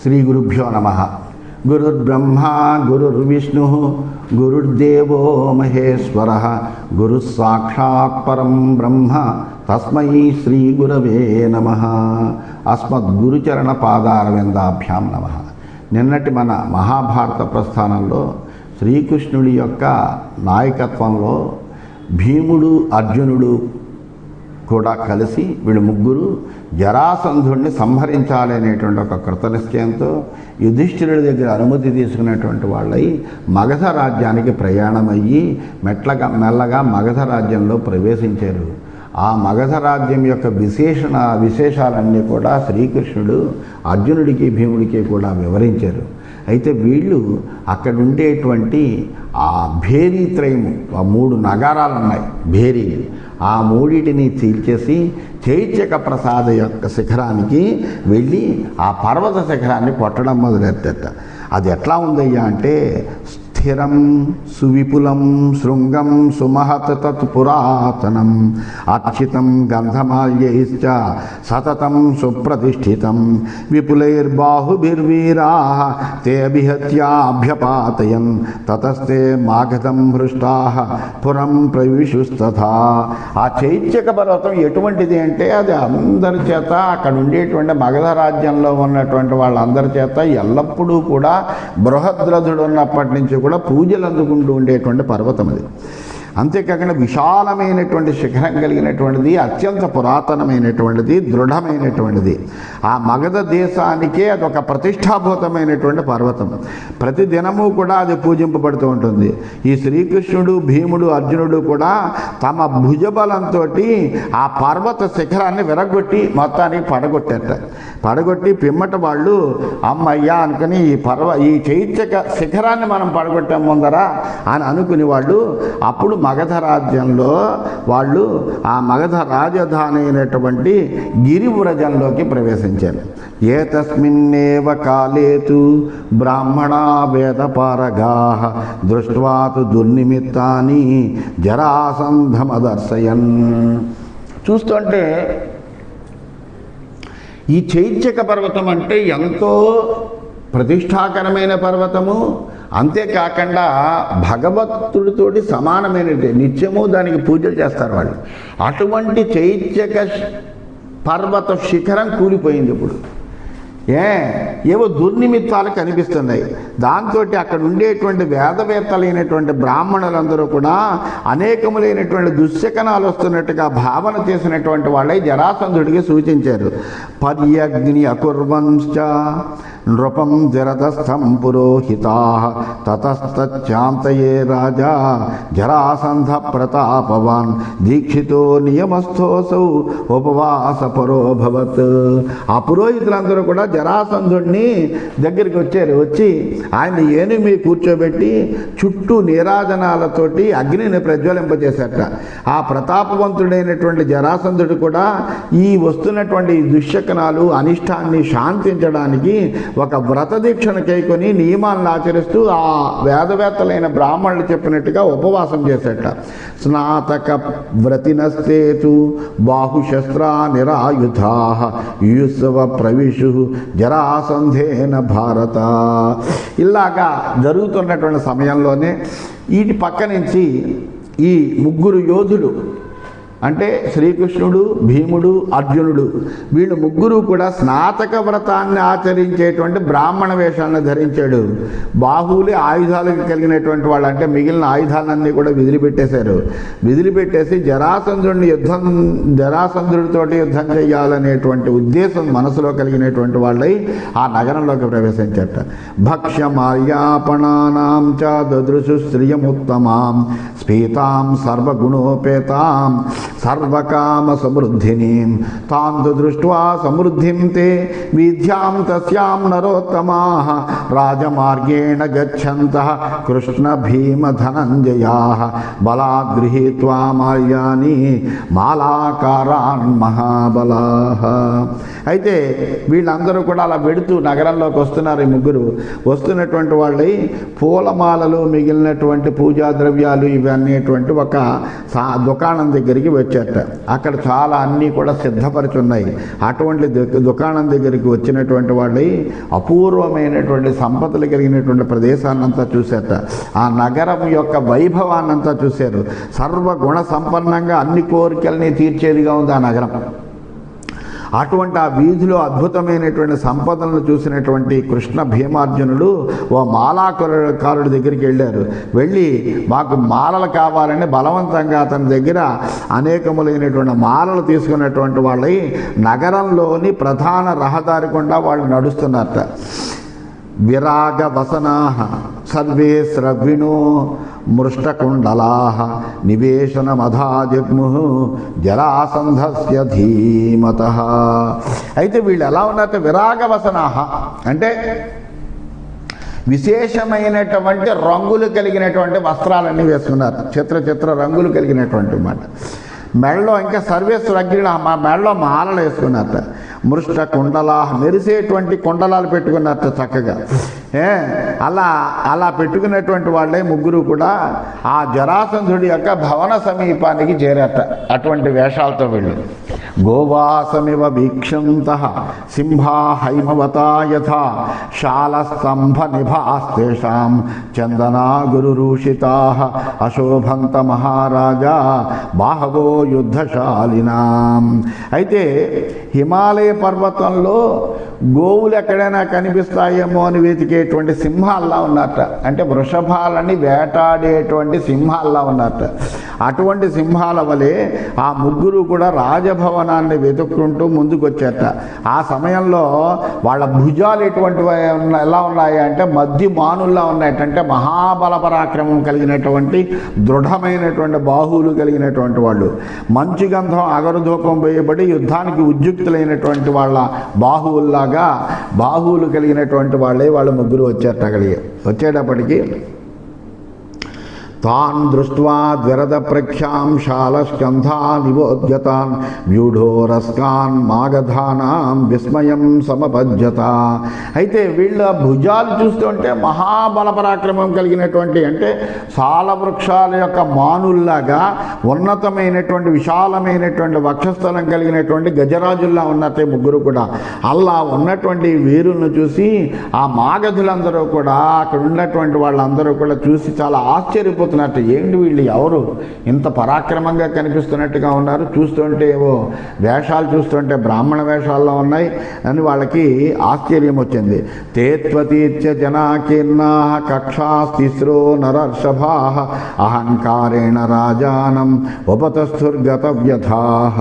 శ్రీ గురుభ్యో నమః. గురుర్బ్రహ్మా గురుర్విష్ణు గురుర్దేవో మహేశ్వరః గురుః సాక్షాత్ పరం బ్రహ్మ తస్మై శ్రీ గురవే నమః. అస్మద్గురుచరణ పాదారవిందాభ్యాం నమః. నిన్నటి మన మహాభారత ప్రస్థానంలో శ్రీకృష్ణుడి యొక్క నాయకత్వంలో భీముడు అర్జునుడు కూడా కలిసి వీళ్ళు ముగ్గురు జరాసంధుడిని సంహరించాలి అనేటువంటి ఒక కృతనిశ్చయంతో యుధిష్ఠిరుడి దగ్గర అనుమతి తీసుకున్నటువంటి వాళ్ళై మగధ రాజ్యానికి ప్రయాణమయ్యి మెల్లగా మగధ రాజ్యంలో ప్రవేశించారు. ఆ మగధ రాజ్యం యొక్క విశేషాలన్నీ కూడా శ్రీకృష్ణుడు అర్జునుడికి భీముడికి కూడా వివరించారు. అయితే వీళ్ళు అక్కడ ఉండేటువంటి ఆ భేరీత్రయము, ఆ 3 నగరాలు ఉన్నాయి భేరీ, ఆ మూడిటిని చీల్చేసి చైత్యక ప్రసాద యొక్క శిఖరానికి వెళ్ళి ఆ పర్వత శిఖరాన్ని కొట్టడం మొదలెట్టట. అది ఎట్లా ఉందయ్యా అంటే స్థిరం సువిపులం శృంగం సుమహత్ తత్ పురాతనం అర్చితం గంధమాల్యైశ్చ సతతం సుప్రతిష్ఠితం విపులైర్బాహుభిర్వీరాః తే అభిహత్యాభ్యపాతయన్ తతస్తే మాగధం హృష్టాః పురం ప్రవిశుస్తథా. ఆ చైత్యక పర్వతం ఎటువంటిది అంటే అది అందరి చేత అక్కడ ఉండేటువంటి మగధ రాజ్యంలో ఉన్నటువంటి వాళ్ళందరి చేత ఎల్లప్పుడూ కూడా బృహద్రథుడు ఉన్నప్పటి నుంచి కూడా పూజలు అందుకుంటూ ఉండేటువంటి పర్వతం అది. అంతేకాకుండా విశాలమైనటువంటి శిఖరం కలిగినటువంటిది, అత్యంత పురాతనమైనటువంటిది, దృఢమైనటువంటిది. ఆ మగధ దేశానికే అదొక ప్రతిష్టాభూతమైనటువంటి పర్వతం. ప్రతి దినము కూడా అది పూజింపబడుతూ ఉంటుంది. ఈ శ్రీకృష్ణుడు భీముడు అర్జునుడు కూడా తమ భుజబలంతో ఆ పర్వత శిఖరాన్ని విరగొట్టి మొత్తానికి పడగొట్టి పిమ్మట వాళ్ళు అమ్మయ్యా అనుకుని ఈ చైత్యక శిఖరాన్ని మనం పడగొట్టాం ముందరా అని అనుకుని వాళ్ళు అప్పుడు మగధ రాజ్యంలో వాళ్ళు ఆ మగధ రాజధాని అయినటువంటి గిరివ్రజంలోకి ప్రవేశించారు. ఏతస్మిన్నేవ కాలేతు బ్రాహ్మణా వేదపారగాః దృష్ట్వాతు దుర్నిమిత్తాని జరాసంధమదర్శయన్. చూస్తుంటే ఈ చైత్యక పర్వతం అంటే ఎంతో ప్రతిష్టాకరమైన పర్వతము, అంతేకాకుండా భగవంతుడితోటి సమానమైనది, నిత్యము దానికి పూజలు చేస్తారు వాళ్ళు. అటువంటి చైత్యక పర్వత శిఖరం కూలిపోయింది. ఇప్పుడు ఏవో దుర్నిమిత్తాలు కనిపిస్తున్నాయి. దాంతో అక్కడ ఉండేటువంటి వేదవేత్తలైనటువంటి బ్రాహ్మణులందరూ కూడా అనేకములైనటువంటి దుశ్శకనాలు వస్తున్నట్టుగా భావన చేసినటువంటి వాళ్ళై జరాసంధుడికి సూచించారు. పర్యగ్ని అకుర్వంశ్చ నృపం జరదస్థం పురోహితాః తతస్తచ్చాంతయే రాజా జరాసంధ ప్రతాపవాన్ దీక్షితో నియమస్థోసౌ ఉపవాసపరోభవత్. ఆ పురోహితులందరూ కూడా జరాసంధుడిని దగ్గరికి వచ్చి ఆయన ఏనుగు మీద కూర్చోబెట్టి చుట్టూ నీరాజనాలతోటి అగ్నిని ప్రజ్వలింపజేశారట. ఆ ప్రతాపవంతుడైనటువంటి జరాసంధుడు కూడా ఈ వస్తున్నటువంటి దుశ్శకనాలు అనిష్టాన్ని శాంతించడానికి ఒక వ్రత దీక్షను కైకొని నియమాలను ఆచరిస్తూ ఆ వేదవేత్తలైన బ్రాహ్మణులు చెప్పినట్టుగా ఉపవాసం చేసేట. స్నాతక వ్రతినస్తేతు బాహుశస్త్రా నిరాయుధాః యుయుత్సవ ప్రవిశు జరాసంధేన భారత. ఇలాగా జరుగుతున్నటువంటి సమయంలోనే వీటి పక్క నుంచి ఈ 3 యోధులు అంటే శ్రీకృష్ణుడు భీముడు అర్జునుడు వీళ్ళు 3 కూడా స్నాతక వ్రతాన్ని ఆచరించేటువంటి బ్రాహ్మణ వేషాలను ధరించాడు. బాహువులే ఆయుధాలకు కలిగినటువంటి వాళ్ళు, అంటే మిగిలిన ఆయుధాలన్నీ కూడా విదిలిపెట్టేసి జరాసంధుడితోటి యుద్ధం చేయాలనేటువంటి ఉద్దేశం మనసులో కలిగినటువంటి వాళ్ళై ఆ నగరంలోకి ప్రవేశించట. భక్ష్యమాల్యాపణానాం చ దదృశు శ్రియముత్తమాం స్ఫీతాం సర్వగుణోపేతాం సర్వకామ సమృద్ధినీం తాం దృష్ట్వా సమృద్ధిం తే విద్యాం తస్యాం నరోత్తమాః రాజమార్గేణ గచ్చంతః కృష్ణ భీమ ధనంజయాః బలాద్ గృహీత్వా మాల్యాని మాలాకారాన్ మహాబలాః. అయితే వీళ్ళందరూ కూడా అలా వెడుతూ నగరంలోకి వస్తున్నారు. ఈ 3 వస్తున్నటువంటి వాళ్ళై పూలమాలలు మిగిలినటువంటి పూజా ద్రవ్యాలు ఇవన్నీ ఒక దుకాణం దగ్గరికి వచ్చారు. వచ్చారట. అక్కడ చాలా అన్నీ కూడా సిద్ధపరిచి ఉన్నాయి. అటువంటి దుకాణం దగ్గరికి వచ్చినటువంటి వాళ్ళు అపూర్వమైనటువంటి సంపదలు కలిగినటువంటి ప్రదేశాన్నంతా చూశారట. ఆ నగరం యొక్క వైభవాన్నంతా చూశారు. సర్వగుణ సంపన్నంగా అన్ని కోరికల్ని తీర్చేదిగా ఉంది ఆ నగరం. అటువంటి ఆ వీధిలో అద్భుతమైనటువంటి సంపదలను చూసినటువంటి కృష్ణ భీమార్జునుడు ఓ మాలాకారుడి దగ్గరికి వెళ్ళారు. వెళ్ళి మాకు మాలలు కావాలని బలవంతంగా అతని దగ్గర అనేకములైనటువంటి మాలలు తీసుకున్నటువంటి వాళ్ళై నగరంలోని ప్రధాన రహదారి గుండా వాళ్ళు నడుస్తున్నారట. విరాగ వసనాః సర్వే స్రవిణో మృష్టకుండలాః నివేశనమధాజగ్ముః జరాసంధస్య ధీమతః. అయితే వీళ్ళు ఎలా ఉన్నారంటే విరాగ వసనాః అంటే విశేషమైనటువంటి రంగులు కలిగినటువంటి వస్త్రాలన్నీ వేసుకున్నారు. చిత్ర రంగులు కలిగినటువంటి మాట. మెడలో ఇంకా సర్వేశ్వరగ్ని మా మెడలో మాలలు వేసుకున్నారట. మృష్ట కుండలా మెరిసేటువంటి కుండలాలు పెట్టుకున్నారట చక్కగా. అలా పెట్టుకున్నటువంటి వాళ్ళే ముగ్గురు కూడా ఆ జరాసంధుడి యొక్క భవన సమీపానికి చేరట. అటువంటి వేషాలతో వెళ్ళు. గోవాసమివ వీక్షంతః సింహా హైమవతా యథా శాలస్తంభ నిభాస్తేషాం చందనా గురురూషితాః అశోభంత మహారాజా బాహవో యుద్ధశాలినాం. అయితే హిమాలయ పర్వతంలో గోవులు ఎక్కడైనా కనిపిస్తాయేమో అని వెతికేటువంటి సింహాల్లా ఉన్నట్ట. అంటే వృషభాలని వేటాడేటువంటి సింహాల్లా ఉన్నట్ట. అటువంటి సింహాల వలె ఆ ముగ్గురు కూడా రాజభవనాన్ని వెతుక్కుంటూ ముందుకు వచ్చారట. ఆ సమయంలో వాళ్ళ భుజాలు ఎటువంటివి ఎలా ఉన్నాయి అంటే మధ్య మానుల్లా ఉన్నాయటంటే మహాబల పరాక్రమం కలిగినటువంటి దృఢమైనటువంటి బాహువులు కలిగినటువంటి వాళ్ళు. మంచు గంధం అగరుధూపం వేయబడి యుద్ధానికి ఉద్యుక్తులైనటువంటి వాళ్ళ బాహువుల్లాగా బాహువులు కలిగినటువంటి వాళ్ళే వాళ్ళు ముగ్గురు వచ్చారట. అక్కడికి వచ్చేటప్పటికి తాన్ దృష్ట్వా ద్విరద ప్రఖ్యాం శాలస్కంధా నివోద్యతాన్ వ్యూఢోరస్కాన్ మాగధానాం విస్మయం సమపజ్యత. అయితే వీళ్ళ భుజాలు చూస్తుంటే మహాబల పరాక్రమం కలిగినటువంటి అంటే సాల వృక్షాల యొక్క మానుల్లాగా ఉన్నతమైనటువంటి విశాలమైనటువంటి వక్షస్థలం కలిగినటువంటి గజరాజుల్లా ఉన్నట్టే ముగ్గురు కూడా. అలా ఉన్నటువంటి వీరులను చూసి ఆ మాగధులందరూ కూడా అక్కడ ఉన్నటువంటి వాళ్ళందరూ కూడా చూసి చాలా ఆశ్చర్యపోతున్నారు. ఏంటి వీళ్ళు ఎవరు ఇంత పరాక్రమంగా కనిపిస్తున్నట్టుగా ఉన్నారు, చూస్తుంటే ఏవో వేషాలు చూస్తుంటే బ్రాహ్మణ వేషాల్లో ఉన్నాయి అని వాళ్ళకి ఆశ్చర్యం వచ్చింది. తేత్వతీర్చ జనాకీర్ణా కక్షాస్తిస్రో నరర్షభా అహంకారేణ రాజానం ఉపతస్థుర్గతవ్యథాః.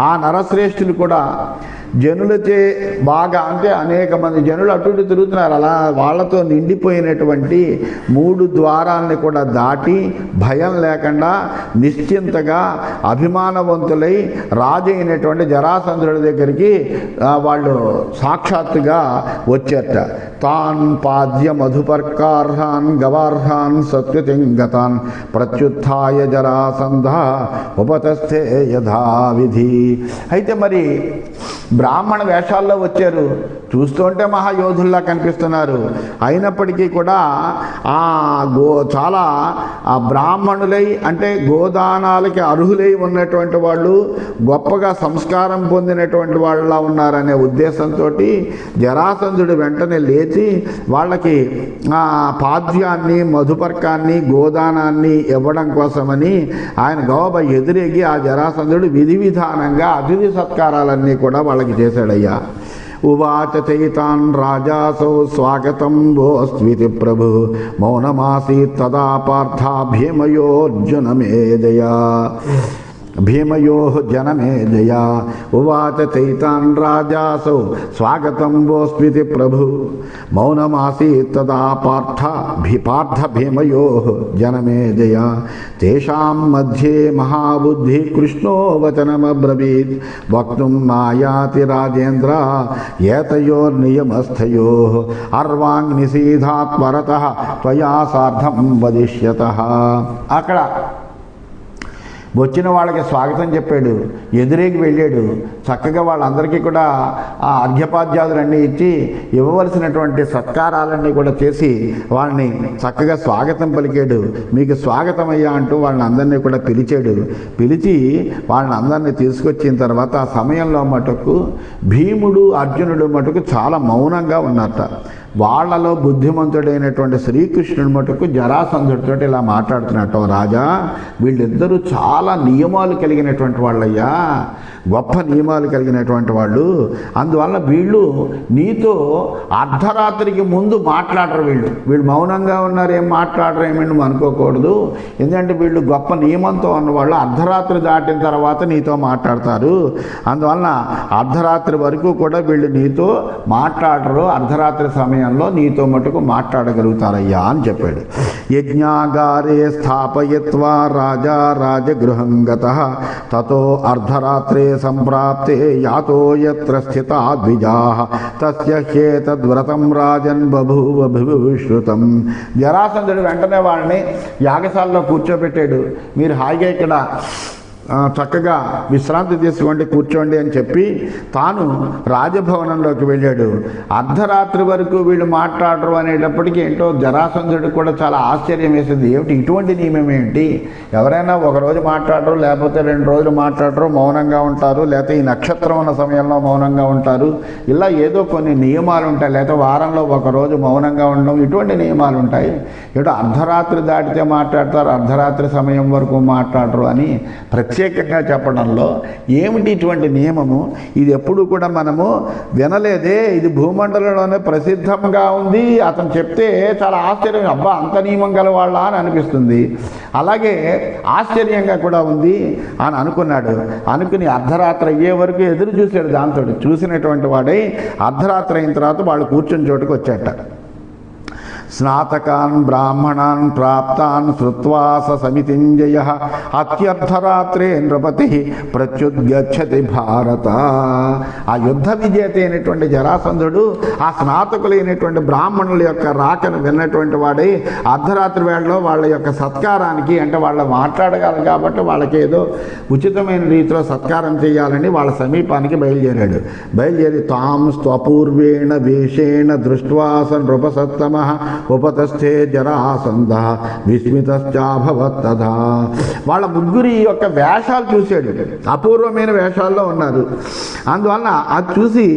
ఆ నరశ్రేష్ఠులు కూడా జనులచే బాగా అంటే అనేక మంది జనులు అటు ఇటు తిరుగుతున్నారు. అలా వాళ్ళతో నిండిపోయినటువంటి 3 ద్వారాలని కూడా దాటి భయం లేకుండా నిశ్చింతగా అభిమానవంతులై రాజు అయినటువంటి జరాసంధుడి దగ్గరికి వాళ్ళు సాక్షాత్తుగా వచ్చేట. తాన్ పాద్య మధుపర్కార్హాన్ గవార్హాన్ సత్కృతింగతాన్ ప్రత్యుత్థాయ జరాసంధ ఉపతస్థే యథావిధి. అయితే మరి బ్రాహ్మణ వేషాల్లో వచ్చారు, చూస్తుంటే మహాయోధుల్లా కనిపిస్తున్నారు. అయినప్పటికీ కూడా చాలా బ్రాహ్మణులై అంటే గోదానాలకి అర్హులై ఉన్నటువంటి వాళ్ళు గొప్పగా సంస్కారం పొందినటువంటి వాళ్ళలా ఉన్నారనే ఉద్దేశంతో జరాసంధుడు వెంటనే లేచి వాళ్ళకి పాద్యాన్ని మధుపర్కాన్ని గోదానాన్ని ఇవ్వడం కోసమని ఆయన గౌబ ఎదురేగి ఆ జరాసంధుడు విధి విధానంగా అతిథి సత్కారాలన్నీ కూడా వాళ్ళకి చేశాడయ్యా. ఉవాచ చైతాన్ రాజాసౌ స్వాగతం భోస్త్వితి ప్రభు మౌనమాసీత్ తదా పార్థ భీమయోర్జునమేజయా. భీమయోః జనమేజయా ఉవాచ చైతాన్ రాజాసౌ స్వాగతం భోస్త్వితి ప్రభు మౌనమాసీత్ తదా పార్థ భీమయోః జనమేజయా. తేషాం మధ్యే మహాబుద్ధి కృష్ణో వచనమబ్రవీత్ వక్తుం నాయాతి రాజేంద్ర ఏతయోర్నియమస్థయోః అర్వాంగ్ నిసీధాత్ వరతః త్వయా సార్ధం వదిష్యతః. అక్కడ వచ్చిన వాళ్ళకి స్వాగతం చెప్పాడు, ఎదురేకి వెళ్ళాడు, చక్కగా వాళ్ళందరికీ కూడా ఆ అర్ఘ్యపాద్యాదులన్నీ ఇచ్చి ఇవ్వవలసినటువంటి సత్కారాలన్నీ కూడా చేసి వాళ్ళని చక్కగా స్వాగతం పలికాడు. మీకు స్వాగతం అయ్యా అంటూ వాళ్ళని అందరినీ కూడా పిలిచాడు. పిలిచి వాళ్ళని అందరినీ తీసుకొచ్చిన తర్వాత ఆ సమయంలో మటుకు భీముడు అర్జునుడు మటుకు చాలా మౌనంగా ఉన్నట్ట. వాళ్ళలో బుద్ధిమంతుడైనటువంటి శ్రీకృష్ణుడు మటుకు జరాసంధుడితో ఇలా మాట్లాడుతున్నట్టు, రాజా వీళ్ళిద్దరూ చాలా నియమాలు కలిగినటువంటి వాళ్ళయ్యా, గొప్ప నియమాలు కలిగినటువంటి వాళ్ళు. అందువల్ల వీళ్ళు నీతో అర్ధరాత్రికి ముందు మాట్లాడరు. వీళ్ళు మౌనంగా ఉన్నారు, ఏం మాట్లాడరు ఏమీ నువ్వు అనుకోకూడదు. ఎందుకంటే వీళ్ళు గొప్ప నియమంతో ఉన్నవాళ్ళు. అర్ధరాత్రి దాటిన తర్వాత నీతో మాట్లాడతారు. అందువలన అర్ధరాత్రి వరకు కూడా వీళ్ళు నీతో మాట్లాడరు. అర్ధరాత్రి సమయంలో నీతో మటుకు మాట్లాడగలుగుతారయ్యా అని చెప్పాడు. యజ్ఞాగారే స్థాపయిత్వా రాజా రాజగృహం గతః తతో అర్ధరాత్రే సంప్రాప్తే యాతో యత్ర స్థితా ద్విజాః తస్య హ్యేతద్వ్రతం రాజన్ బభూవ విశ్రుతం. జరాసంధుడు వెంటనే వాళ్ళని యాగశాలలో కూర్చోబెట్టాడు. మీరు హాయిగా ఇక్కడ చక్కగా విశ్రాంతి తీసుకోండి, కూర్చోండి అని చెప్పి తాను రాజభవనంలోకి వెళ్ళాడు. అర్ధరాత్రి వరకు వీళ్ళు మాట్లాడరు అనేటప్పటికీ ఏంటో జరాసంధుడికి కూడా చాలా ఆశ్చర్యం వేసింది. ఏమిటి ఇటువంటి నియమం ఏంటి? ఎవరైనా ఒకరోజు మాట్లాడరు, లేకపోతే 2 రోజులు మాట్లాడరు, మౌనంగా ఉంటారు, లేకపోతే ఈ నక్షత్రం ఉన్న సమయంలో మౌనంగా ఉంటారు. ఇలా ఏదో కొన్ని నియమాలు ఉంటాయి. లేకపోతే వారంలో ఒకరోజు మౌనంగా ఉండడం, ఇటువంటి నియమాలు ఉంటాయి. ఏటో అర్ధరాత్రి దాటితే మాట్లాడతారు, అర్ధరాత్రి సమయం వరకు మాట్లాడరు అని ప్రత్యేకంగా చెప్పడంలో ఏమిటి ఇటువంటి నియమము? ఇది ఎప్పుడు కూడా మనము వినలేదే. ఇది భూమండలంలోనే ప్రసిద్ధంగా ఉంది. అతను చెప్తే చాలా ఆశ్చర్యం, అబ్బా అంత నియమం గలవాళ్ళ అని అనిపిస్తుంది. అలాగే ఆశ్చర్యంగా కూడా ఉంది అని అనుకున్నాడు. అనుకుని అర్ధరాత్రి అయ్యే వరకు ఎదురు చూశాడు. దాంతో చూసినటువంటి వాడై అర్ధరాత్రి అయిన తర్వాత వాళ్ళు కూర్చుని చోటుకు వచ్చాట. స్నాతకాన్ బ్రాహ్మణాన్ ప్రాప్తాన్ శ్రుత్వా స సమితింజయః అత్యర్థరాత్రే నృపతి ప్రత్యుద్గచ్చతి భారత. ఆ యుద్ధ విజేత అయినటువంటి జరాసంధుడు ఆ స్నాతకులైనటువంటి బ్రాహ్మణుల యొక్క రాకను విన్నటువంటి వాడై అర్ధరాత్రి వేళలో వాళ్ళ యొక్క సత్కారానికి, అంటే వాళ్ళు మాట్లాడగలరు కాబట్టి వాళ్ళకి ఏదో ఉచితమైన రీతిలో సత్కారం చేయాలని వాళ్ళ సమీపానికి బయలుదేరాడు. బయలుదేరి తాం స్వపూర్వేణ వేషేణ దృష్ట్వా స నృపసత్తమః ఉపతస్థే జరాసంధ విస్మితశ్చాభవత్ తథా. వాళ్ళ ముగ్గురి యొక్క వేషాలు చూశాడు. అపూర్వమైన వేషాల్లో ఉన్నారు. అందువలన అది చూసి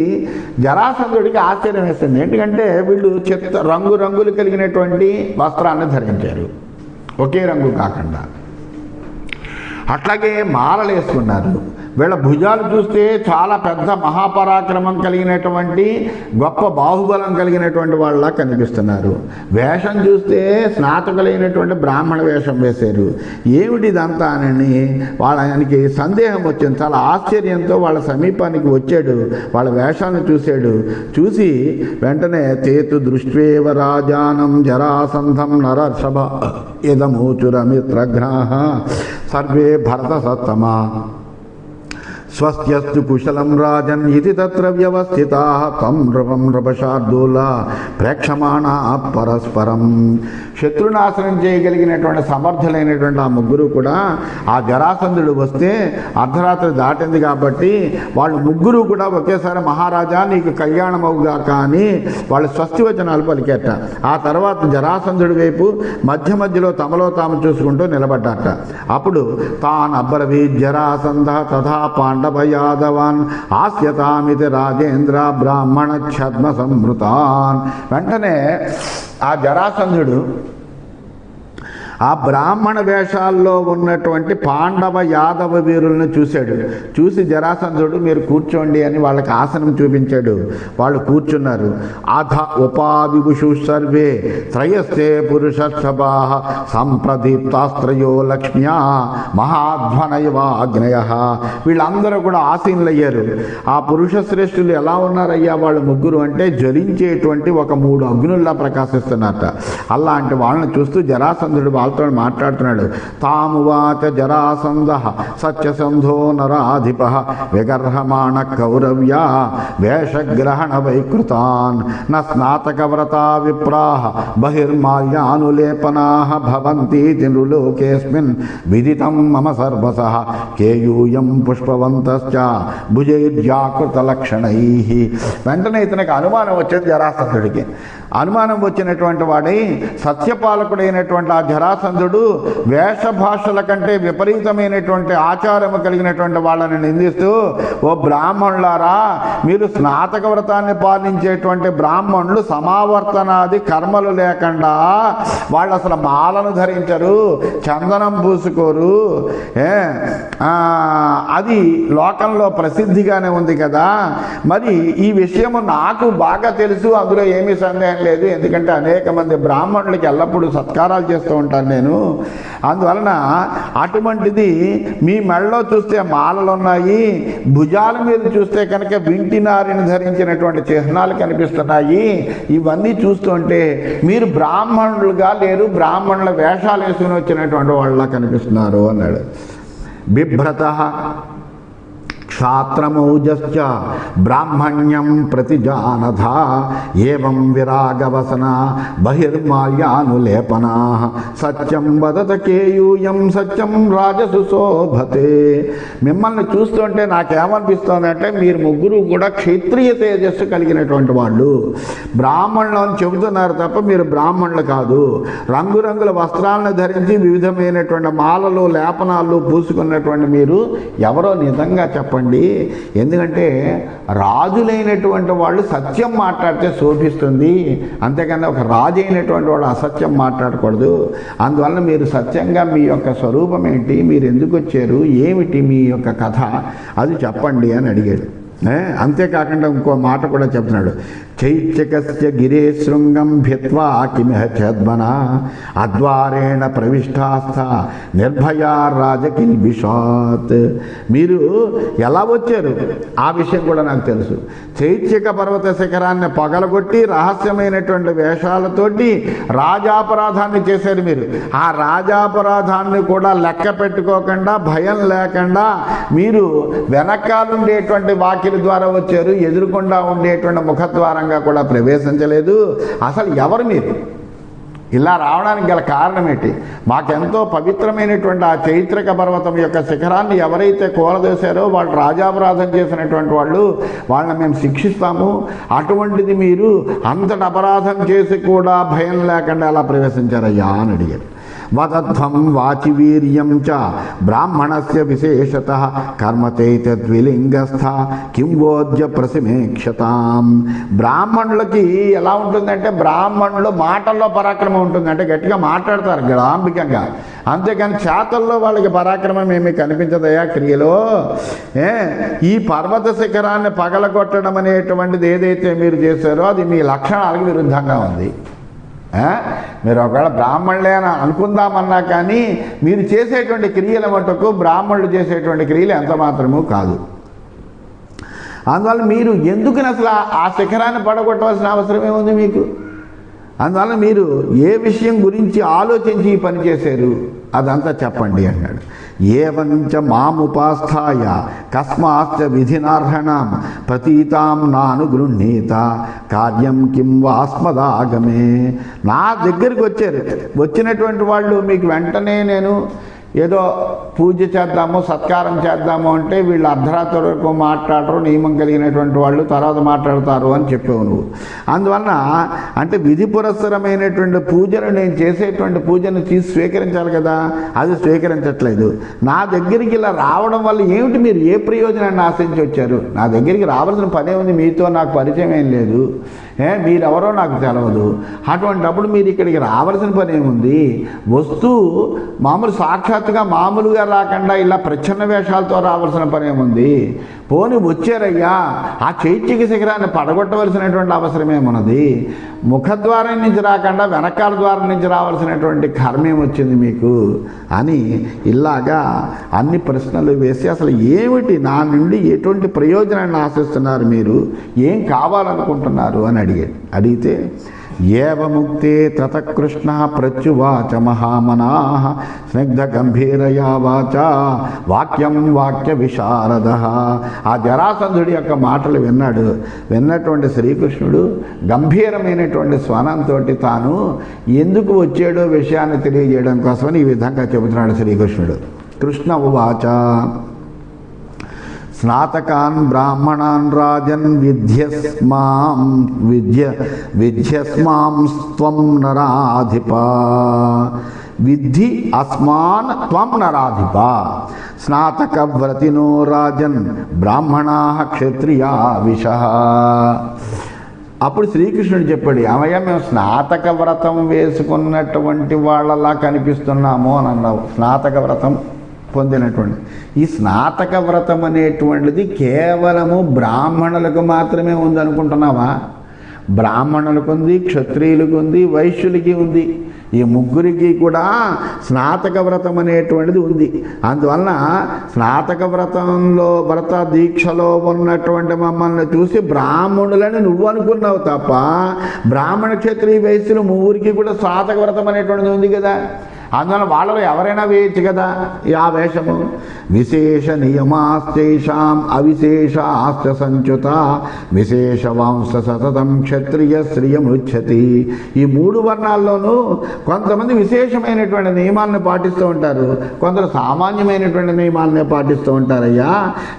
జరాసంధుడికి ఆశ్చర్యం వేస్తుంది. ఎందుకంటే వీళ్ళు రంగులు కలిగినటువంటి వస్త్రాన్ని ధరించారు, ఒకే రంగు కాకుండా. అట్లాగే మాలలు వేసుకున్నారు. వీళ్ళ భుజాలు చూస్తే చాలా పెద్ద మహాపరాక్రమం కలిగినటువంటి, గొప్ప బాహుబలం కలిగినటువంటి వాళ్ళ కనిపిస్తున్నారు. వేషం చూస్తే స్నాతకులైనటువంటి బ్రాహ్మణ వేషం వేశారు. ఏమిటి ఇదంతా అని ఆయనకి సందేహం వచ్చింది. చాలా ఆశ్చర్యంతో వాళ్ళ సమీపానికి వచ్చాడు. వాళ్ళ వేషాన్ని చూశాడు. చూసి వెంటనే తేతు దృష్ట్వేవ రాజానం జరాసంధం నరర్షభ ఇదమూచురమిత్రఘ్నాః సర్వే భరత సత్తమా స్వస్త్యస్తు కుశలం రాజన్ ఇది తత్ర వ్యవస్థితాః తం నృపం నృపశార్దూల ప్రేక్షమాణా పరస్పరం. శత్రునాశనం చేయగలిగినటువంటి సమర్థులైనటువంటి ఆ ముగ్గురు కూడా ఆ జరాసంధుడు వస్తే అర్ధరాత్రి దాటింది కాబట్టి వాళ్ళు ముగ్గురు కూడా ఒకేసారి మహారాజా నీకు కళ్యాణం అవుగా కానీ వాళ్ళు స్వస్తి వచనాలు పలికేట. ఆ తర్వాత జరాసంధుడి వైపు మధ్య మధ్యలో తమలో తాము చూసుకుంటూ నిలబడ్డాట. అప్పుడు తాన్ అబ్రవీ జరాసంధ తథా పాండవయాదవాన్ ఆస్యతామితి రాజేంద్ర బ్రాహ్మణ ఛద్మ సంవృతాన్. వెంటనే ఆ జరాసంధుడు ఆ బ్రాహ్మణ వేషాల్లో ఉన్నటువంటి పాండవ యాదవ వీరులను చూశాడు. చూసి జరాసంధుడు మీరు కూర్చోండి అని వాళ్ళకి ఆసనం చూపించాడు. వాళ్ళు కూర్చున్నారు. అధ ఉపావిభుషు సర్వే త్రయస్తే పురుషర్షభాః సంప్రదీప్తాస్త్రయో లక్ష్మ్యా మహాధ్వనయవాగ్నయః. వీళ్ళందరూ కూడా ఆసీనులయ్యారు. ఆ పురుష శ్రేష్ఠులు ఎలా ఉన్నారయ్యా వాళ్ళు ముగ్గురు అంటే జ్వలించేటువంటి ఒక 3 అగ్నుల్లా ప్రకాశిస్తున్నారట. అలాంటి వాళ్ళని చూస్తూ జరాసంధుడు వాళ్ళతో వాళ్ళతో మాట్లాడుతున్నాడు. తామువాచ జరాసంధ సత్యసంధో నరాధిప విగర్హమాణ కౌరవ్య వేషగ్రహణ వైకృతాన్ న స్నాతకవ్రతా విప్రాహ బహిర్మాల్యానులేపనా భవంతీతి నృలోకేస్మిన్ విదితం మమ సర్వసః కేయూయం పుష్పవంతశ్చ భుజైర్జాకృతలక్షణై. వెంటనే ఇతనికి అనుమానం వచ్చేది జరాసంధుడికి. అనుమానం వచ్చినటువంటి వాడై సత్యపాలకుడైనటువంటి ఆ జరాసంధుడు వేషభాషల కంటే విపరీతమైనటువంటి ఆచారము కలిగినటువంటి వాళ్ళని నిందిస్తూ, ఓ బ్రాహ్మణులారా, మీరు స్నాతక వ్రతాన్ని పాలించేటువంటి బ్రాహ్మణులు సమావర్తనాది కర్మలు లేకుండా వాళ్ళు అసలు మాలను ధరించరు, చందనం పూసుకోరు, అది లోకంలో ప్రసిద్ధిగానే ఉంది కదా. మరి ఈ విషయము నాకు బాగా తెలుసు, అందులో ఏమీ సందేహం లేదు. ఎందుకంటే అనేక మంది బ్రాహ్మణులకి ఎల్లప్పుడూ సత్కారాలు చేస్తూ ఉంటాను నేను. అందువలన అటువంటిది మీ మెడలో చూస్తే మాలలు ఉన్నాయి, భుజాల మీద చూస్తే కనుక వింటినారిని ధరించినటువంటి చిహ్నాలు కనిపిస్తున్నాయి. ఇవన్నీ చూస్తుంటే మీరు బ్రాహ్మణులుగా లేరు, బ్రాహ్మణుల వేషాలు వేసుకుని వచ్చినటువంటి వాళ్ళ కనిపిస్తున్నారు అన్నాడు. బిభ్రత క్షాత్రమౌజశ్చ బ్రాహ్మణ్యం ప్రతిజానథ ఏవం విరాగవసన బహిర్మాల్యానులేపనా సత్యం వదత కేయూయం సత్యం రాజసు శోభతే. మిమ్మల్ని చూస్తుంటే నాకేమనిపిస్తుంది అంటే మీరు ముగ్గురు కూడా క్షత్రియ తేజస్సు కలిగినటువంటి వాళ్ళు. బ్రాహ్మణులు అని చెబుతున్నారు తప్ప మీరు బ్రాహ్మణులు కాదు. రంగురంగుల వస్త్రాలను ధరించి వివిధమైనటువంటి మాలలు లేపనాలు పూసుకున్నటువంటి మీరు ఎవరో నిజంగా చెప్పండి. ఎందుకంటే రాజులైనటువంటి వాళ్ళు సత్యం మాట్లాడితే శోభిస్తుంది, అంతేకాని ఒక రాజు అయినటువంటి వాడు అసత్యం మాట్లాడకూడదు. అందువల్ల మీరు సత్యంగా మీ యొక్క స్వరూపం ఏంటి, మీరు ఎందుకు వచ్చారు, ఏమిటి మీ యొక్క కథ, అది చెప్పండి అని అడిగాడు. అంతేకాకుండా ఇంకో మాట కూడా చెప్తున్నాడు. చైత్యకస్య గిరే శృంగం భిత్వా కిమిహ చేద్మన అద్వారేణ ప్రవిష్టాస్థ నిర్భయా రాజకిల్బిషాత్. మీరు ఎలా వచ్చారు ఆ విషయం కూడా నాకు తెలుసు. చైత్యక పర్వత శిఖరాన్ని పగలగొట్టి రహస్యమైనటువంటి వేషాలతోటి రాజాపరాధాన్ని చేశారు మీరు. ఆ రాజాపరాధాన్ని కూడా లెక్క పెట్టుకోకుండా భయం లేకుండా మీరు వెనకాలుండేటువంటి వాకి ద్వారా వచ్చారు, ఎదురుకుండా ఉండేటువంటి ముఖద్వారంగా కూడా ప్రవేశించలేదు. అసలు ఎవరు మీరు? ఇలా రావడానికి గల కారణం ఏంటి? మాకెంతో పవిత్రమైనటువంటి ఆ చైత్రక పర్వతం యొక్క శిఖరాన్ని ఎవరైతే కూలదోశారో వాళ్ళు రాజాపరాధం చేసినటువంటి వాళ్ళు, వాళ్ళని మేము శిక్షిస్తాము. అటువంటిది మీరు అంతటి అపరాధం చేసి కూడా భయం లేకుండా ఎలా ప్రవేశించారయ్యా అని అడిగారు. వదధ్వం వాచి వీర్యం చ బ్రాహ్మణస్య విశేషతః కర్మచైతద్విలింగస్థ కింవోద్య ప్రసిమేక్షతాం. బ్రాహ్మణులకి ఎలా ఉంటుందంటే, బ్రాహ్మణులు మాటల్లో పరాక్రమం ఉంటుంది, అంటే గట్టిగా మాట్లాడతారు గాంభీర్యంగా, అంతేకాని చేతల్లో వాళ్ళకి పరాక్రమం ఏమీ కనిపించదయా క్రియలో. ఈ పర్వత శిఖరాన్ని పగలగొట్టడం అనేటువంటిది ఏదైతే మీరు చేశారో అది మీ లక్షణాలకు విరుద్ధంగా ఉంది. మీరు ఒకవేళ బ్రాహ్మణులే అని అనుకుందామన్నా కానీ మీరు చేసేటువంటి క్రియల మటుకు బ్రాహ్మణులు చేసేటువంటి క్రియలు ఎంత మాత్రమూ కాదు. అందువల్ల మీరు ఎందుకని అసలు ఆ శిఖరాన్ని పడగొట్టవలసిన అవసరం ఏముంది మీకు? అందువల్ల మీరు ఏ విషయం గురించి ఆలోచించి ఈ పని చేశారు అదంతా చెప్పండి అన్నాడు. ఏవంచ మాముపాస్థాయ కస్మాశ్చ విధినార్హణం ప్రతీతాం నానుగృహ్ణీత కార్యం కిం వాస్మదాగమే. నా దగ్గరికి వచ్చారు, వచ్చినటువంటి వాళ్ళు మీకు వెంటనే నేను ఏదో పూజ చేద్దాము సత్కారం చేద్దాము అంటే వీళ్ళు అర్ధరాత్రి వరకు మాట్లాడరు, నియమం కలిగినటువంటి వాళ్ళు తర్వాత మాట్లాడతారు అని చెప్పావు నువ్వు. అందువలన అంటే విధి పురస్సరమైనటువంటి పూజను నేను చేసేటువంటి పూజను స్వీకరించాలి కదా, అది స్వీకరించట్లేదు. నా దగ్గరికి ఇలా రావడం వల్ల ఏమిటి, మీరు ఏ ప్రయోజనాన్ని ఆశించి వచ్చారు? నా దగ్గరికి రావాల్సిన పనే ఉంది, మీతో నాకు పరిచయం ఏం లేదు, మీరెవరో నాకు తెలవదు. అటువంటిప్పుడు మీరు ఇక్కడికి రావాల్సిన పని ఏముంది? వస్తువు మామూలు సాక్షాత్తుగా మామూలుగా రాకుండా ఇలా ప్రచ్ఛన్న వేషాలతో రావాల్సిన పని ఏముంది? పోని వచ్చారయ్యా, ఆ చైత్యక శిఖరాన్ని పడగొట్టవలసినటువంటి అవసరం ఏమున్నది? ముఖద్వారం నుంచి రాకుండా వెనకాల ద్వారం నుంచి రావాల్సినటువంటి కర్మేం వచ్చింది మీకు అని ఇలాగా అన్ని ప్రశ్నలు వేసి అసలు ఏమిటి, నా నుండి ఎటువంటి ప్రయోజనాన్ని ఆశిస్తున్నారు, మీరు ఏం కావాలనుకుంటున్నారు అని అడిగితే ఏవముక్తే తతకృష్ణ ప్రత్యువాచ మహామనాః స్నిగ్ధగంభీరయా వాచ వాక్యం వాక్య విశారద. ఆ జరాసంధుడి యొక్క మాటలు విన్నటువంటి శ్రీకృష్ణుడు గంభీరమైనటువంటి స్వనంతో తాను ఎందుకు వచ్చాడో విషయాన్ని తెలియజేయడం కోసమని ఈ విధంగా చెబుతున్నాడు శ్రీకృష్ణుడు. కృష్ణ ఉవాచ స్నాతకాన్ బ్రాహ్మణాన్ రాజన్ విద్యస్మాం త్వం నరాధిప విద్ధి అస్మాన్ త్వం నరాధిప స్నాతకవ్రతినో రాజన్ బ్రాహ్మణాః క్షత్రియా విశః. అప్పుడు శ్రీకృష్ణుడు చెప్పాడు, ఏమయ్యా మేము స్నాతక వ్రతం వేసుకున్నటువంటి వాళ్ళలా కనిపిస్తున్నాము అని అన్నావు. స్నాతక వ్రతం పొందినటువంటి ఈ స్నాతక వ్రతం అనేటువంటిది కేవలము బ్రాహ్మణులకు మాత్రమే ఉందనుకుంటున్నావా? బ్రాహ్మణులకు ఉంది, క్షత్రియులకు ఉంది, వైశ్యులకి ఉంది. ఈ ముగ్గురికి కూడా స్నాతక వ్రతం అనేటువంటిది ఉంది. అందువలన స్నాతక వ్రత దీక్షలో ఉన్నటువంటి మమ్మల్ని చూసి బ్రాహ్మణులని నువ్వు అనుకున్నావు తప్ప బ్రాహ్మణ క్షత్రియ వైశ్యులు ముగ్గురికి కూడా స్నాతక వ్రతం అనేటువంటిది ఉంది కదా. అందువల్ల వాళ్ళలో ఎవరైనా వేయచ్చు కదా ఆ వేషము. విశేష నియమాశ్చైషాం అవిశేషాశ్చ సంచుత విశేష వంశ సతతం క్షత్రియ శ్రియమృచ్చతి. ఈ మూడు వర్ణాల్లోనూ కొంతమంది విశేషమైనటువంటి నియమాలను పాటిస్తూ ఉంటారు, కొందరు సామాన్యమైనటువంటి నియమాలనే పాటిస్తూ ఉంటారయ్యా.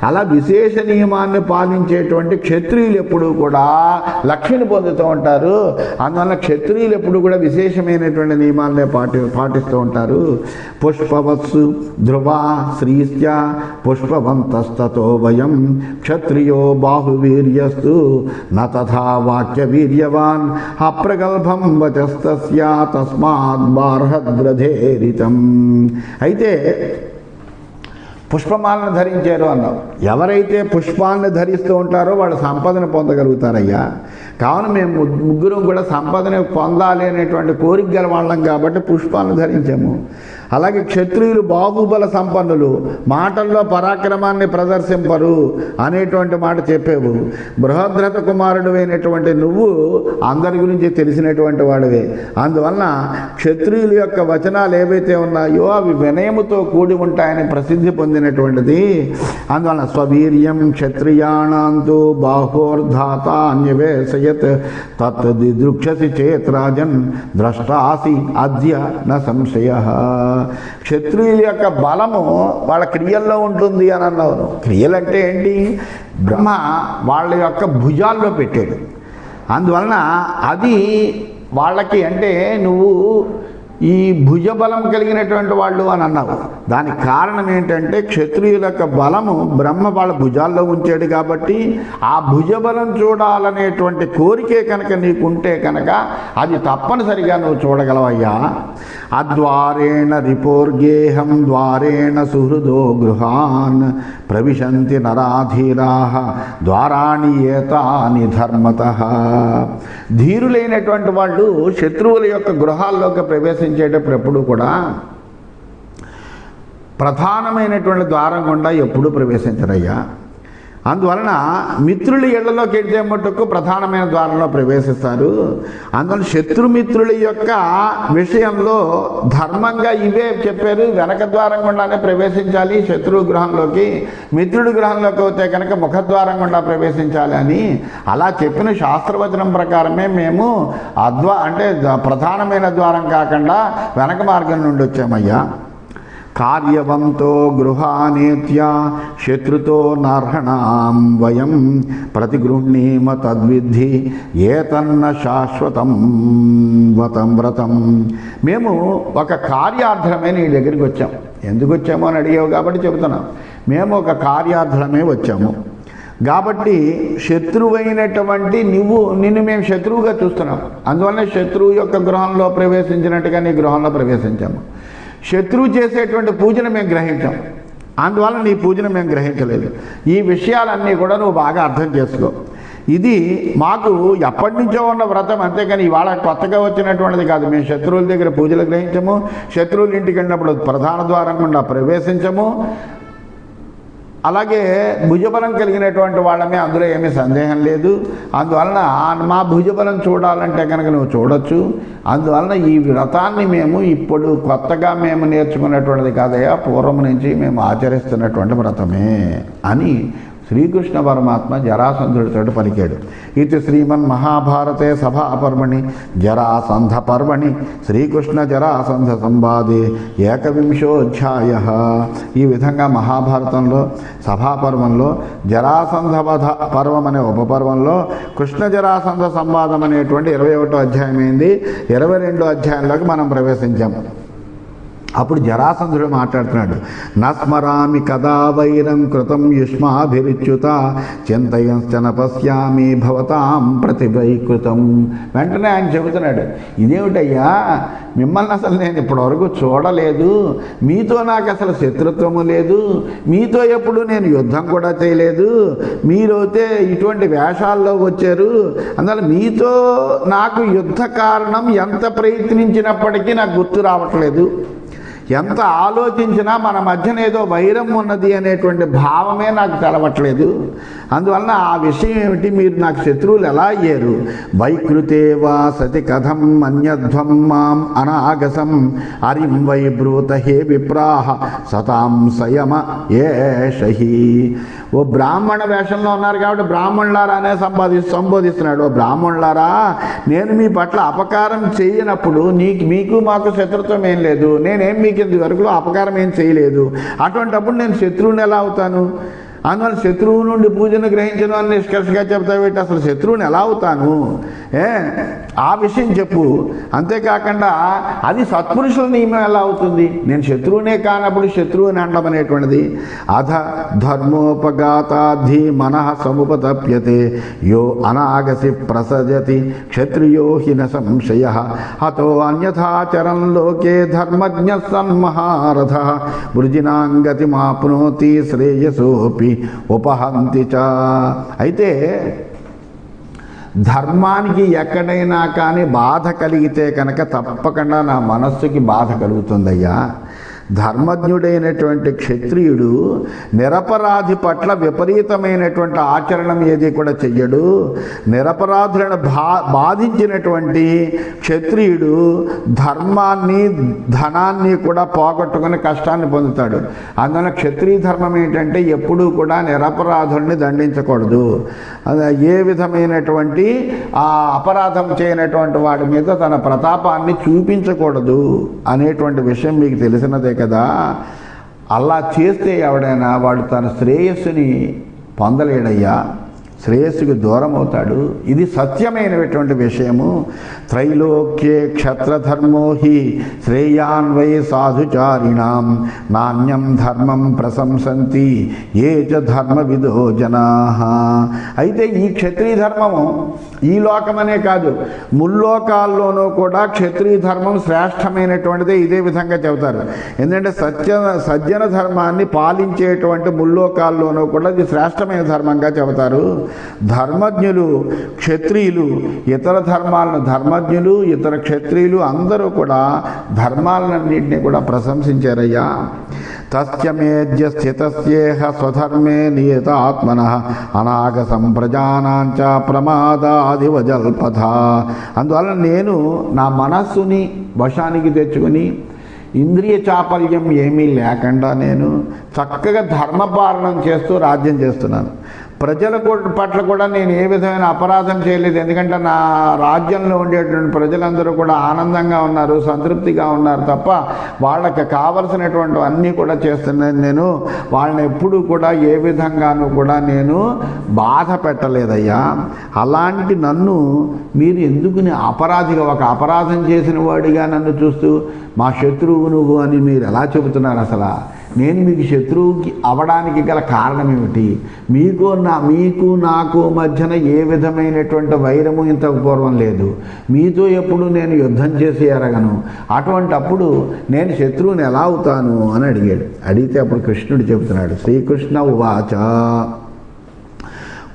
అలా విశేష నియమాన్ని పాలించేటువంటి క్షత్రియులు ఎప్పుడూ కూడా లక్ష్మిని పొందుతూ ఉంటారు. అందువల్ల క్షత్రియులు ఎప్పుడు కూడా విశేషమైనటువంటి నియమాలనే పాటిస్తూ ఉంటారు. పుష్పవత్సు ధ్రువా శ్రీశ్చ పుష్పవంతస్తతో వయం క్షత్రియో బాహువీర్యస్తు న తథా వాక్య వీర్యవాన్ అప్రగల్భం వచస్తస్య తస్మాత్ బార్హద్రధేరితం. అయితే పుష్పమాలను ధరించారు అన్నావు. ఎవరైతే పుష్పాలను ధరిస్తూ ఉంటారో వాళ్ళు సంపదను పొందగలుగుతారయ్యా. కావున మేము ముగ్గురం కూడా సంపదను పొందాలి అనేటువంటి కోరిక గల వాళ్ళం కాబట్టి పుష్పాలను ధరించాము. అలాగే క్షత్రియులు బాహుబల సంపన్నులు, మాటల్లో పరాక్రమాన్ని ప్రదర్శింపరు అనేటువంటి మాట చెప్పేవు. బృహద్రథ కుమారుడు అయినటువంటి నువ్వు అందరి గురించి తెలిసినటువంటి వాడివే. అందువలన క్షత్రియుల యొక్క వచనాలు ఏవైతే ఉన్నాయో అవి వినయముతో కూడి ఉంటాయని ప్రసిద్ధి పొందినటువంటిది. అందువలన స్వవీర్యం క్షత్రియాణాంతు బాహోర్ధాత అన్యవేశయత్ తత్ దిదృక్షసి చేత్ రాజన్ ద్రష్టాసి అద్య న సంశయః. క్షత్రియుల యొక్క బలము వాళ్ళ క్రియల్లో ఉంటుంది అని అన్నావు. క్రియలంటే ఏంటి? బ్రహ్మ వాళ్ళ యొక్క భుజాల్లో పెట్టాడు. అందువలన అది వాళ్ళకి అంటే నువ్వు ఈ భుజబలం కలిగినటువంటి వాళ్ళు అని అన్నావు. దానికి కారణం ఏంటంటే క్షత్రియుల యొక్క బలము బ్రహ్మ వాళ్ళ భుజాల్లో ఉంచాడు కాబట్టి ఆ భుజబలం చూడాలనేటువంటి కోరికే కనుక నీకుంటే కనుక అది తప్పనిసరిగా నువ్వు చూడగలవయ్యా. అద్వారేణ రిపోర్గేహం ద్వారేణ సుహృదో గృహాన్ ప్రవిశంతి నరాధీరాః ద్వారాణి ఏతాని ధర్మతః. ధీరులైనటువంటి వాళ్ళు శత్రువుల యొక్క గృహాల్లోకి ప్రవేశించేటప్పుడు ఎప్పుడు కూడా ప్రధానమైనటువంటి ద్వారం గుండా ఎప్పుడూ ప్రవేశించరయ్యా. అందువలన మిత్రుల ఇళ్లలోకి వెళ్తే మట్టుకు ప్రధానమైన ద్వారంలో ప్రవేశిస్తారు. అందువల్ల శత్రుమిత్రుల యొక్క విషయంలో ధర్మంగా ఇవే చెప్పారు, వెనక ద్వారం గుండానే ప్రవేశించాలి శత్రువు గృహంలోకి, మిత్రుడి గృహంలోకి వస్తే కనుక ముఖద్వారం గుండా ప్రవేశించాలి అని అలా చెప్పిన శాస్త్రవచనం ప్రకారమే మేము అంటే ప్రధానమైన ద్వారం కాకుండా వెనక మార్గం నుండి వచ్చామయ్యా. కార్యవంతో గృహానేత్య శత్రుతో నార్హణాం వయం ప్రతిగృహ్ణీమ తద్విద్ధి ఏతన్న శాశ్వతం వ్రతం. మేము ఒక కార్యార్థమే నీ దగ్గరికి వచ్చాం. ఎందుకు వచ్చామో అని అడిగావు కాబట్టి చెబుతున్నాం. మేము ఒక కార్యార్థమే వచ్చాము కాబట్టి శత్రువైనటువంటి నిన్ను మేము శత్రువుగా చూస్తున్నాం. అందువల్ల శత్రువు యొక్క గృహంలో ప్రవేశించినట్టుగా నీ గృహంలో ప్రవేశించాము. శత్రువు చేసేటువంటి పూజను మేము గ్రహించాం, అందువల్ల నీ పూజను మేము గ్రహించలేదు. ఈ విషయాలన్నీ కూడా నువ్వు బాగా అర్థం చేసుకో. ఇది మాకు ఎప్పటి నుంచో ఉన్న వ్రతం, అంతేకాని ఇవాళ కొత్తగా వచ్చినటువంటిది కాదు. మేము శత్రువుల దగ్గర పూజలు గ్రహించము, శత్రువుల ఇంటికి వెళ్ళినప్పుడు ప్రధాన ద్వారం గుండా ప్రవేశించము, అలాగే భుజబలం కలిగినటువంటి వాళ్ళమే, అందులో ఏమీ సందేహం లేదు. అందువలన మా భుజబలం చూడాలంటే కనుక నువ్వు చూడొచ్చు. అందువలన ఈ వ్రతాన్ని మేము ఇప్పుడు కొత్తగా మేము నేర్చుకున్నటువంటిది కాదయ్యా, పూర్వం నుంచి మేము ఆచరిస్తున్నటువంటి వ్రతమే అని శ్రీకృష్ణ పరమాత్మ జరాసంధుడితో పలికాడు. ఇది శ్రీమన్ మహాభారతే సభాపర్వణి జరాసంధ పర్వణి శ్రీకృష్ణ జరాసంధ సంవాదే ఏకవింశోధ్యాయ. ఈ విధంగా మహాభారతంలో సభాపర్వంలో జరాసంధ వధ పర్వం అనే ఉపపర్వంలో కృష్ణ జరాసంధ సంవాదం అనేటువంటి 21వ అధ్యాయమైంది. 22వ అధ్యాయంలోకి మనం ప్రవేశించాం. అప్పుడు జరాసంధుడు మాట్లాడుతున్నాడు. నస్మరామి కదా వైరం కృతం యుష్మాభిరుచ్యుత చింతయంశ్చన పశ్యామి భవతాం ప్రతివైకృతం. వెంటనే ఆయన చెబుతున్నాడు, ఇదేమిటయ్యా, మిమ్మల్ని అసలు నేను ఇప్పటివరకు చూడలేదు, మీతో నాకు అసలు శత్రుత్వము లేదు, మీతో ఎప్పుడు నేను యుద్ధం కూడా చేయలేదు, మీరైతే ఇటువంటి వేషాల్లో వచ్చారు, అందువల్ల మీతో నాకు యుద్ధ కారణం ఎంత ప్రయత్నించినప్పటికీ నాకు గుర్తు రావట్లేదు, ఎంత ఆలోచించినా మన మధ్యన ఏదో వైరం ఉన్నది అనేటువంటి భావమే నాకు తెలవట్లేదు. అందువలన ఆ విషయం ఏమిటి, మీరు నాకు శత్రువులు ఎలా అయ్యారు? వైకృతే వా సతి కథం అన్యధ్వం మాం అనాగసం అరిం వై బ్రూత హే విప్రాహ సతాం సయమ ఏషహి. ఓ బ్రాహ్మణ వేషంలో ఉన్నారు కాబట్టి బ్రాహ్మణులారా అనే సంబోధిస్తున్నాడు. ఓ బ్రాహ్మణులారా, నేను మీ పట్ల అపకారం చేయనప్పుడు మీకు మాకు శత్రుత్వం ఏం లేదు, నేనేం మీకు ఇంతవరకు అపకారం ఏం చేయలేదు, అటువంటిప్పుడు నేను శత్రువుని ఎలా అవుతాను? అందువల్ల శత్రువు నుండి పూజను గ్రహించను అని నిష్కర్షగా చెప్తావేంటి, అసలు శత్రువుని ఎలా అవుతాను? ఆ విషయం చెప్పు. అంతేకాకుండా అది సత్పురుషుల నియమం ఎలా అవుతుంది? నేను శత్రువునే కానప్పుడు శత్రువుని అనడం అనేటువంటిది. అధ ధర్మోపఘాతాద్ధి మనః సముపతప్యతే యో అనాగసి ప్రసజతి క్షత్రియో హి న సంశయః హతో అన్యథాచరం లోకే ధర్మజ్ఞ సన్మహారథ వృజినాంగతిమాప్నోతి శ్రేయసోపి ఉపహంతి చ. అయితే ధర్మానికి ఎక్కడైనా కానీ బాధ కలిగితే కనుక తప్పకుండా నా మనస్సుకి బాధ కలుగుతుందయ్యా. ధర్మజ్ఞుడైనటువంటి క్షత్రియుడు నిరపరాధి పట్ల విపరీతమైనటువంటి ఆచరణం ఏది కూడా చెయ్యడు. నిరపరాధులను బాధించినటువంటి క్షత్రియుడు ధర్మాన్ని ధనాన్ని కూడా పోగొట్టుకుని కష్టాన్ని పొందుతాడు. అందువల్ల క్షత్రియ ధర్మం ఏంటంటే ఎప్పుడూ కూడా నిరపరాధుల్ని దండించకూడదు. ఏ విధమైనటువంటి ఆ అపరాధం చేయనటువంటి వాడి మీద తన ప్రతాపాన్ని చూపించకూడదు అనేటువంటి విషయం మీకు తెలిసినదే కదా. అలా చేస్తే ఎవడైనా వాడు తన శ్రేయస్సుని పొందలేడయ్యా, శ్రేయస్సుకి దూరం అవుతాడు. ఇది సత్యమైనటువంటి విషయము. త్రైలోక్యే క్షత్రధర్మో హి శ్రేయాన్వై సాధుచారిణాం నాణ్యం ధర్మం ప్రశంసంతి ఏ చ ధర్మవిదో జనాః. అయితే ఈ క్షత్రియ ధర్మము ఈ లోకమనే కాదు, ముల్లోకాల్లోనూ కూడా క్షత్రియ ధర్మం శ్రేష్టమైనటువంటిదే. ఇదే విధంగా చెబుతారు. ఎందుకంటే సజ్జన ధర్మాన్ని పాలించేటువంటి ముల్లోకాల్లోనూ కూడా ఇది శ్రేష్టమైన ధర్మంగా చెబుతారు. ధర్మజ్ఞులు క్షత్రియులు ఇతర ధర్మాలను, ధర్మజ్ఞులు ఇతర క్షత్రియులు అందరూ కూడా ధర్మాలన్నింటినీ కూడా ప్రశంసించారయ్యా. తస్యమేజ్య స్థితస్యేహ స్వధర్మే నియత ఆత్మనః అనాగసం ప్రజానాంచ ప్రమాదాదివజల్పథ. అందువల్ల నేను నా మనస్సుని వశానికి తెచ్చుకుని ఇంద్రియ చాపల్యం ఏమీ లేకుండా నేను చక్కగా ధర్మపాలనం చేస్తూ రాజ్యం చేస్తున్నాను. ప్రజల పట్ల కూడా నేను ఏ విధమైన అపరాధం చేయలేదు. ఎందుకంటే నా రాజ్యంలో ఉండేటువంటి ప్రజలందరూ కూడా ఆనందంగా ఉన్నారు, సంతృప్తిగా ఉన్నారు తప్ప వాళ్ళకి కావలసినటువంటి అన్నీ కూడా చేస్తున్నాను. నేను వాళ్ళని ఎప్పుడూ కూడా ఏ విధంగానూ కూడా నేను బాధ పెట్టలేదయ్యా. అలాంటి నన్ను మీరు ఎందుకు అపరాధిగా, ఒక అపరాధం చేసిన వాడిగా నన్ను చూస్తూ మా శత్రువు నువ్వు అని మీరు ఎలా చెబుతున్నారు? అసలు నేను మీకు శత్రువుకి అవడానికి గల కారణం ఏమిటి? మీకు నాకు మధ్యన ఏ విధమైనటువంటి వైరము ఇంతకు పూర్వం లేదు. మీతో ఎప్పుడు నేను యుద్ధం చేసి ఎరగను. అటువంటి అప్పుడు నేను శత్రువుని ఎలా అవుతాను అని అడిగాడు. అడిగితే అప్పుడు కృష్ణుడు చెబుతున్నాడు. శ్రీకృష్ణ ఉవాచ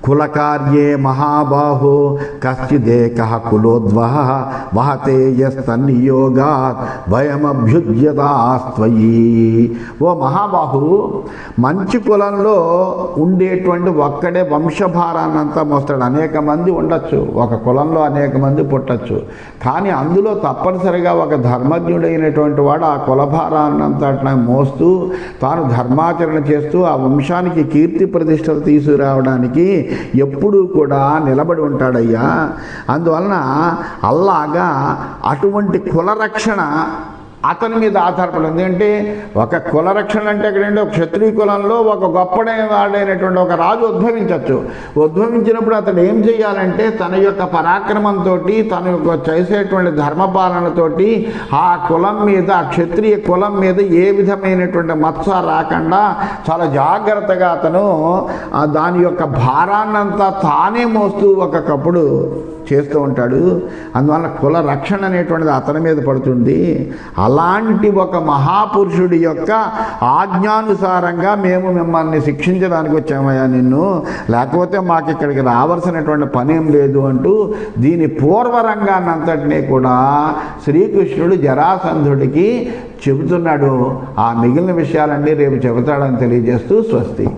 కులకార్యే మహాబాహో కశ్చిదేకః కులోద్వహ వహతే యస్తన్నియోగాత్ భయమభ్యుద్యతాస్త్వయి. ఓ మహాబాహు, మంచి కులంలో ఉండేటువంటి ఒక్కడే వంశభారాన్నంతా మోస్తాడు. అనేక మంది ఉండొచ్చు, ఒక కులంలో అనేక మంది పుట్టచ్చు, కానీ అందులో తప్పనిసరిగా ఒక ధర్మజ్ఞుడైనటువంటి వాడు ఆ కులభారాన్నంతటా మోస్తూ తాను ధర్మాచరణ చేస్తూ ఆ వంశానికి కీర్తి ప్రతిష్టలు తీసుకురావడానికి ఎప్పుడూ కూడా నిలబడి ఉంటాడయ్యా. అందువలన అలాగా అటువంటి కులరక్షణ అతని మీద ఆధారపడింది. అంటే ఒక కులరక్షణ అంటే ఎక్కడంటే ఒక క్షత్రియ కులంలో ఒక గొప్పవాడైనటువంటి ఒక రాజు ఉద్భవించినప్పుడు అతడు ఏం చేయాలంటే తన యొక్క పరాక్రమంతో తన యొక్క చేసేటువంటి ధర్మపాలనతోటి ఆ కులం మీద, ఆ క్షత్రియ కులం మీద ఏ విధమైనటువంటి మత్స రాకుండా చాలా జాగ్రత్తగా అతను దాని యొక్క భారాన్నంతా తానే మోస్తూ ఒకప్పుడు చేస్తూ ఉంటాడు. అందువల్ల కుల రక్షణ అనేటువంటిది అతని మీద పడుతుంది. అలాంటి ఒక మహాపురుషుడి యొక్క ఆజ్ఞానుసారంగా మేము మిమ్మల్ని శిక్షించడానికి వచ్చామయ్యా నిన్ను, లేకపోతే మాకు ఇక్కడికి రావాల్సినటువంటి పనేం లేదు అంటూ దీని పూర్వరంగాన్నంతటినీ కూడా శ్రీకృష్ణుడు జరాసంధుడికి చెబుతున్నాడు. ఆ మిగిలిన విషయాలన్నీ రేపు చెబుతాడని తెలియజేస్తూ స్వస్తి.